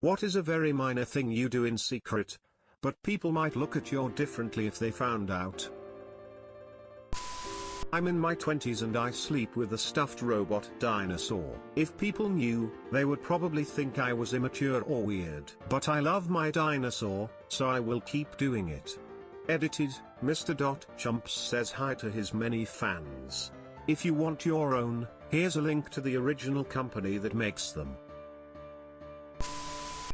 What is a very minor thing you do in secret, but people might look at you differently if they found out? I'm in my 20s and I sleep with a stuffed robot dinosaur. If people knew, they would probably think I was immature or weird. But I love my dinosaur, so I will keep doing it. Edited, Mr. Chumps says hi to his many fans. If you want your own, here's a link to the original company that makes them.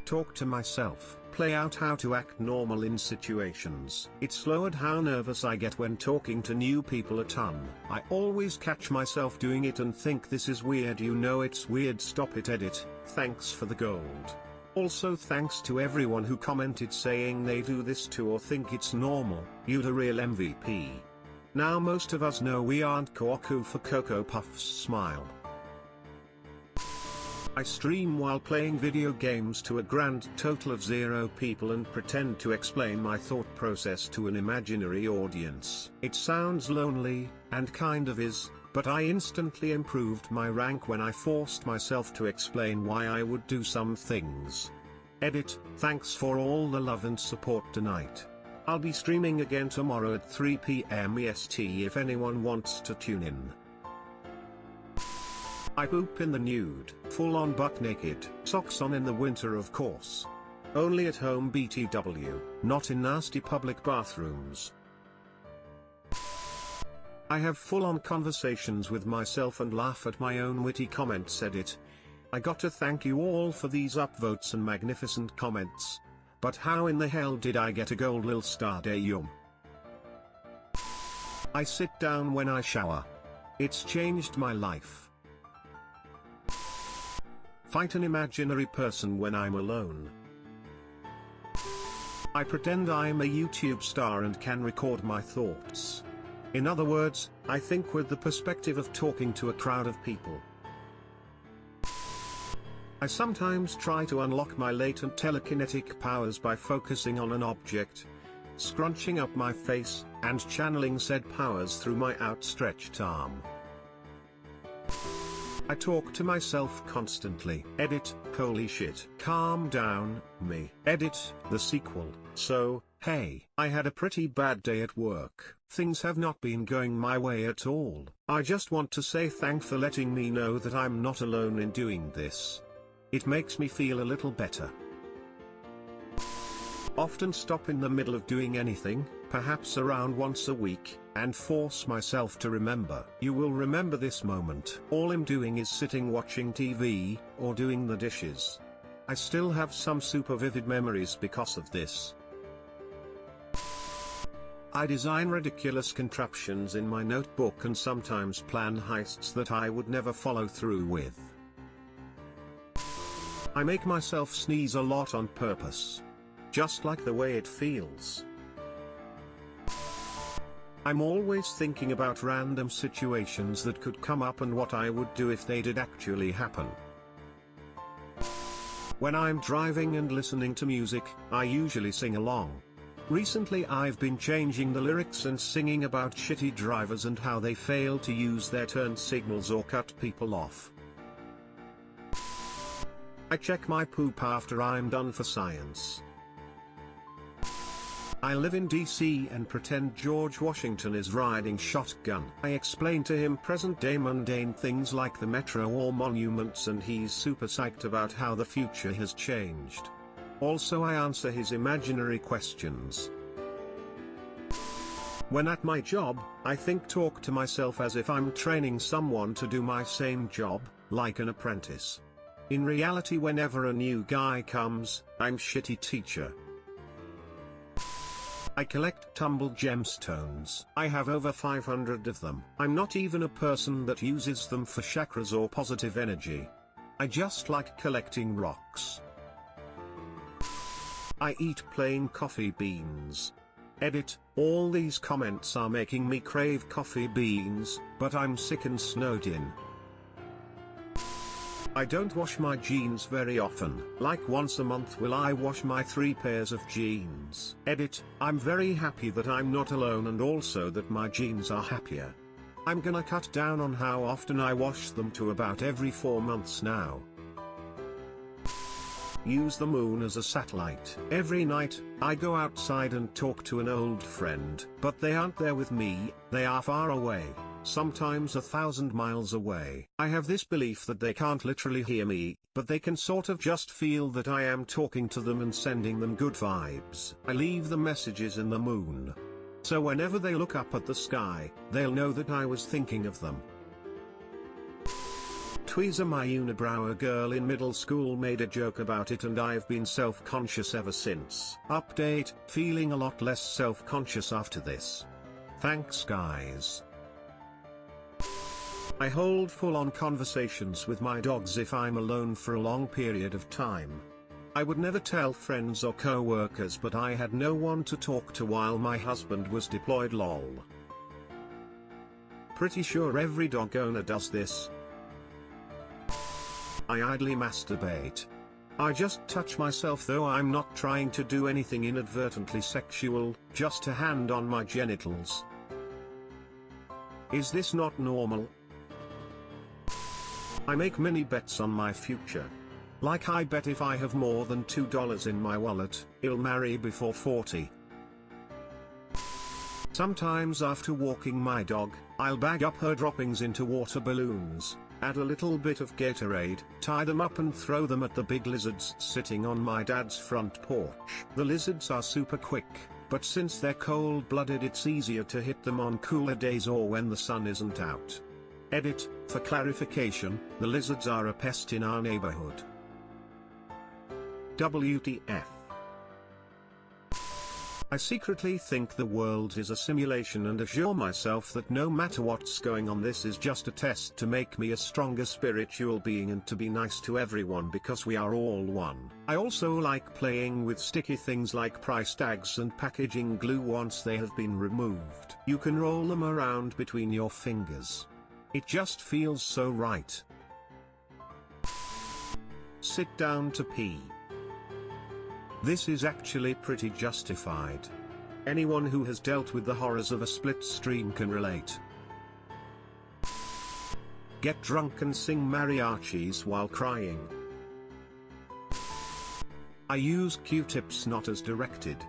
Talk to myself. Play out how to act normal in situations. It's lowered how nervous I get when talking to new people a ton. I always catch myself doing it and think this is weird. You know it's weird. Stop it. Edit. Thanks for the gold. Also thanks to everyone who commented saying they do this too or think it's normal. You're the real MVP. Now most of us know we aren't Koku for Cocoa Puffs smile. I stream while playing video games to a grand total of 0 people and pretend to explain my thought process to an imaginary audience. It sounds lonely, and kind of is, but I instantly improved my rank when I forced myself to explain why I would do some things. Edit, thanks for all the love and support tonight. I'll be streaming again tomorrow at 3 PM EST if anyone wants to tune in. I poop in the nude, full on butt naked, socks on in the winter of course. Only at home BTW, not in nasty public bathrooms. I have full on conversations with myself and laugh at my own witty comments. Edit. I got to thank you all for these upvotes and magnificent comments. But how in the hell did I get a gold lil star day? I sit down when I shower. It's changed my life. Fight an imaginary person when I'm alone. I pretend I'm a YouTube star and can record my thoughts. In other words, I think with the perspective of talking to a crowd of people. I sometimes try to unlock my latent telekinetic powers by focusing on an object, scrunching up my face, and channeling said powers through my outstretched arm. I talk to myself constantly. Edit, holy shit. Calm down, me. Edit, the sequel. So, hey, I had a pretty bad day at work. Things have not been going my way at all. I just want to say thanks for letting me know that I'm not alone in doing this. It makes me feel a little better. Often stop in the middle of doing anything, perhaps around once a week, and force myself to remember. You will remember this moment. All I'm doing is sitting watching TV, or doing the dishes. I still have some super vivid memories because of this. I design ridiculous contraptions in my notebook and sometimes plan heists that I would never follow through with. I make myself sneeze a lot on purpose. Just like the way it feels. I'm always thinking about random situations that could come up and what I would do if they did actually happen. When I'm driving and listening to music, I usually sing along. Recently I've been changing the lyrics and singing about shitty drivers and how they fail to use their turn signals or cut people off. I check my poop after I'm done for science. I live in DC and pretend George Washington is riding shotgun. I explain to him present-day mundane things like the metro or monuments and he's super psyched about how the future has changed. Also I answer his imaginary questions. When at my job, I talk to myself as if I'm training someone to do my same job, like an apprentice. In reality whenever a new guy comes, I'm shitty teacher. I collect tumbled gemstones. I have over 500 of them. I'm not even a person that uses them for chakras or positive energy. I just like collecting rocks. I eat plain coffee beans. Edit, all these comments are making me crave coffee beans, but I'm sick and snowed in. I don't wash my jeans very often, like once a month will I wash my 3 pairs of jeans. Edit, I'm very happy that I'm not alone and also that my jeans are happier. I'm gonna cut down on how often I wash them to about every 4 months now. use the moon as a satellite. Every night, I go outside and talk to an old friend, but they aren't there with me, they are far away, sometimes 1,000 miles away. I have this belief that they can't literally hear me, but they can sort of just feel that I am talking to them and sending them good vibes. I leave the messages in the moon. So whenever they look up at the sky, they'll know that I was thinking of them. Tweezer, my unibrow girl in middle school, made a joke about it and I've been self-conscious ever since. Update, feeling a lot less self-conscious after this. Thanks guys. I hold full-on conversations with my dogs if I'm alone for a long period of time. I would never tell friends or co-workers, but I had no one to talk to while my husband was deployed, lol. Pretty sure every dog owner does this. I idly masturbate. I just touch myself, though I'm not trying to do anything inadvertently sexual, just a hand on my genitals. Is this not normal? I make many bets on my future. Like I bet if I have more than $2 in my wallet, I'll marry before 40. Sometimes after walking my dog, I'll bag up her droppings into water balloons, add a little bit of Gatorade, tie them up and throw them at the big lizards sitting on my dad's front porch. The lizards are super quick, but since they're cold-blooded it's easier to hit them on cooler days or when the sun isn't out. Edit, for clarification, the lizards are a pest in our neighborhood. WTF. I secretly think the world is a simulation and assure myself that no matter what's going on, this is just a test to make me a stronger spiritual being and to be nice to everyone because we are all one. I also like playing with sticky things like price tags and packaging glue once they have been removed. You can roll them around between your fingers. It just feels so right. Sit down to pee. This is actually pretty justified. Anyone who has dealt with the horrors of a split stream can relate. Get drunk and sing mariachis while crying. I use Q-tips not as directed.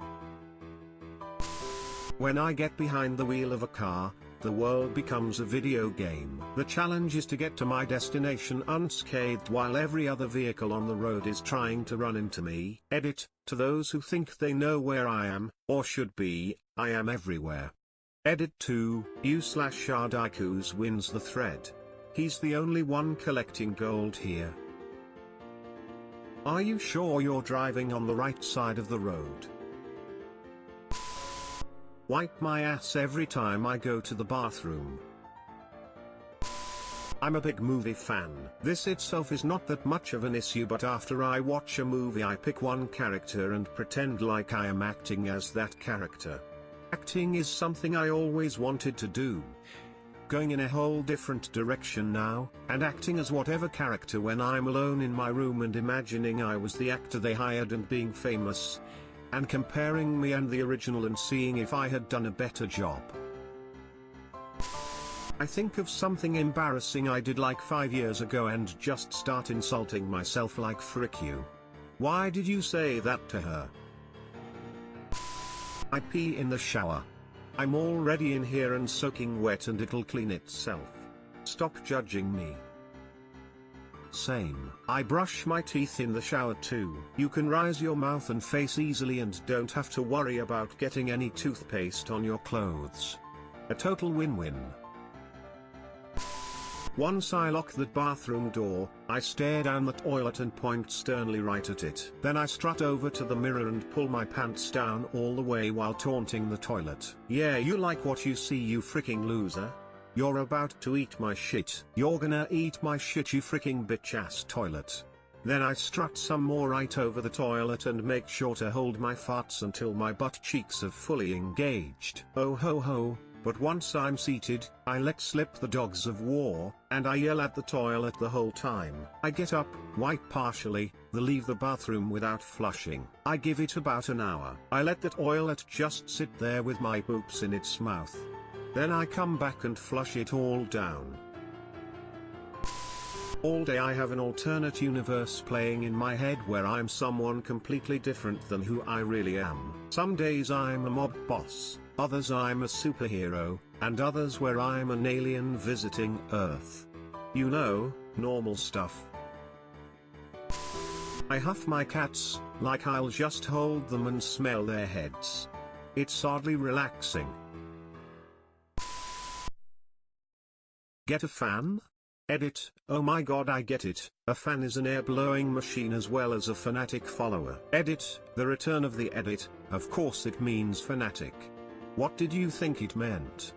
When I get behind the wheel of a car, the world becomes a video game. The challenge is to get to my destination unscathed while every other vehicle on the road is trying to run into me. Edit, to those who think they know where I am, or should be, I am everywhere. Edit 2, u/Shardaikus wins the thread. He's the only one collecting gold here. Are you sure you're driving on the right side of the road? Wipe my ass every time I go to the bathroom. I'm a big movie fan. This itself is not that much of an issue, but after I watch a movie I pick one character and pretend like I am acting as that character. Acting is something I always wanted to do. Going in a whole different direction now, and acting as whatever character when I'm alone in my room and imagining I was the actor they hired and being famous, and comparing me and the original and seeing if I had done a better job. I think of something embarrassing I did like 5 years ago and just start insulting myself like frick you. Why did you say that to her? I pee in the shower. I'm already in here and soaking wet and it'll clean itself. Stop judging me. Same. I brush my teeth in the shower too. You can rise your mouth and face easily and don't have to worry about getting any toothpaste on your clothes. A total win-win. Once I lock the bathroom door, I stare down the toilet and point sternly right at it. Then I strut over to the mirror and pull my pants down all the way while taunting the toilet. Yeah, you like what you see, you freaking loser? You're about to eat my shit. You're gonna eat my shit, you freaking bitch ass toilet. Then I strut some more right over the toilet and make sure to hold my farts until my butt cheeks are fully engaged. Oh ho ho. But once I'm seated, I let slip the dogs of war, and I yell at the toilet the whole time. I get up, wipe partially, then leave the bathroom without flushing. I give it about an hour. I let the toilet just sit there with my poops in its mouth. Then I come back and flush it all down. All day I have an alternate universe playing in my head where I'm someone completely different than who I really am. Some days I'm a mob boss, others I'm a superhero, and others where I'm an alien visiting Earth. You know, normal stuff. I huff my cats, like I'll just hold them and smell their heads. It's oddly relaxing. Get a fan? Edit, oh my god, I get it. A fan is an air-blowing machine as well as a fanatic follower. Edit, the return of the edit, of course it means fanatic. What did you think it meant?